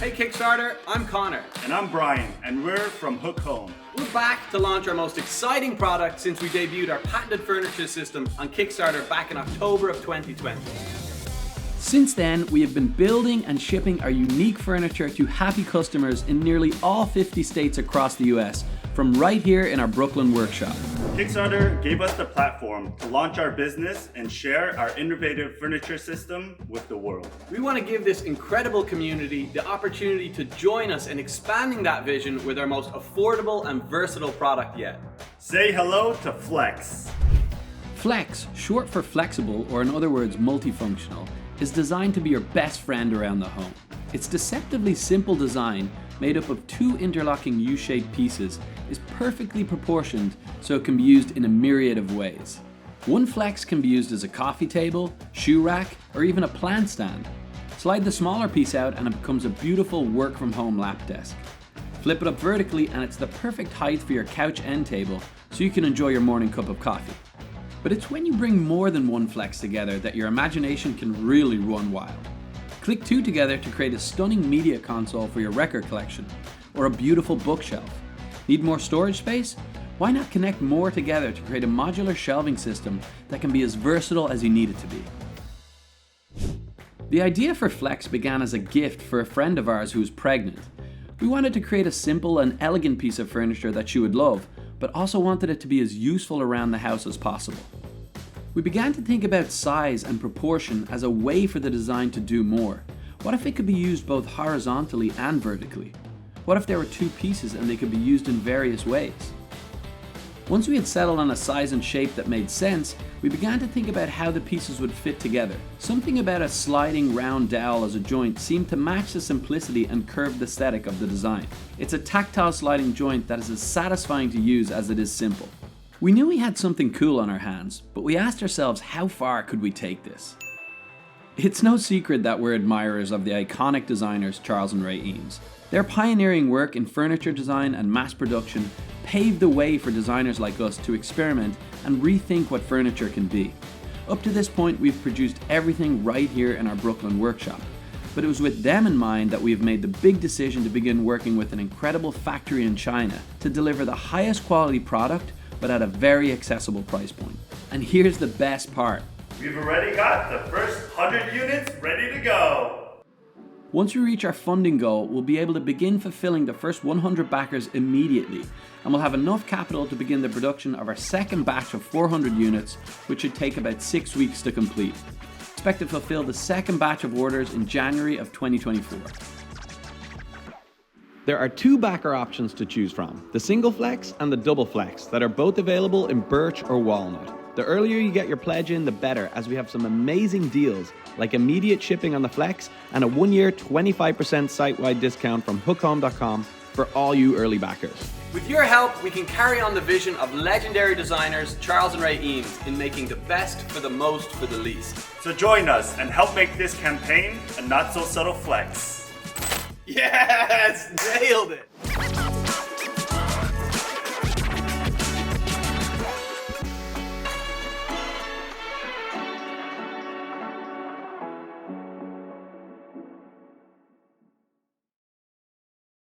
Hey Kickstarter, I'm Connor. And I'm Brian, and we're from Hook Home. We're back to launch our most exciting product since we debuted our patented furniture system on Kickstarter back in October of 2020. Since then, we have been building and shipping our unique furniture to happy customers in nearly all 50 states across the US, from right here in our Brooklyn workshop. Kickstarter gave us the platform to launch our business and share our innovative furniture system with the world. We want to give this incredible community the opportunity to join us in expanding that vision with our most affordable and versatile product yet. Say hello to Flex. Flex, short for flexible, or in other words multifunctional, is designed to be your best friend around the home. Its deceptively simple design, made up of two interlocking U-shaped pieces, is perfectly proportioned so it can be used in a myriad of ways. One Flex can be used as a coffee table, shoe rack, or even a plant stand. Slide the smaller piece out and it becomes a beautiful work from home lap desk. Flip it up vertically and it's the perfect height for your couch end table so you can enjoy your morning cup of coffee. But it's when you bring more than one Flex together that your imagination can really run wild. Click two together to create a stunning media console for your record collection, or a beautiful bookshelf. Need more storage space? Why not connect more together to create a modular shelving system that can be as versatile as you need it to be? The idea for Flex began as a gift for a friend of ours who was pregnant. We wanted to create a simple and elegant piece of furniture that she would love, but also wanted it to be as useful around the house as possible. We began to think about size and proportion as a way for the design to do more. What if it could be used both horizontally and vertically? What if there were two pieces and they could be used in various ways? Once we had settled on a size and shape that made sense, we began to think about how the pieces would fit together. Something about a sliding round dowel as a joint seemed to match the simplicity and curved aesthetic of the design. It's a tactile sliding joint that is as satisfying to use as it is simple. We knew we had something cool on our hands, but we asked ourselves how far could we take this? It's no secret that we're admirers of the iconic designers Charles and Ray Eames. Their pioneering work in furniture design and mass production paved the way for designers like us to experiment and rethink what furniture can be. Up to this point, we've produced everything right here in our Brooklyn workshop. But it was with them in mind that we have made the big decision to begin working with an incredible factory in China to deliver the highest quality product, but at a very accessible price point. And here's the best part. We've already got the first 100 units ready to go. Once we reach our funding goal, we'll be able to begin fulfilling the first 100 backers immediately, and we'll have enough capital to begin the production of our second batch of 400 units, which should take about 6 weeks to complete. Expect to fulfill the second batch of orders in January of 2024. There are two backer options to choose from, the single flex and the double flex, that are both available in birch or walnut. The earlier you get your pledge in, the better, as we have some amazing deals, like immediate shipping on the Flex and a 1-year 25% site-wide discount from hookhome.com for all you early backers. With your help, we can carry on the vision of legendary designers Charles and Ray Eames in making the best for the most for the least. So join us and help make this campaign a not-so-subtle flex. Yes! Nailed it!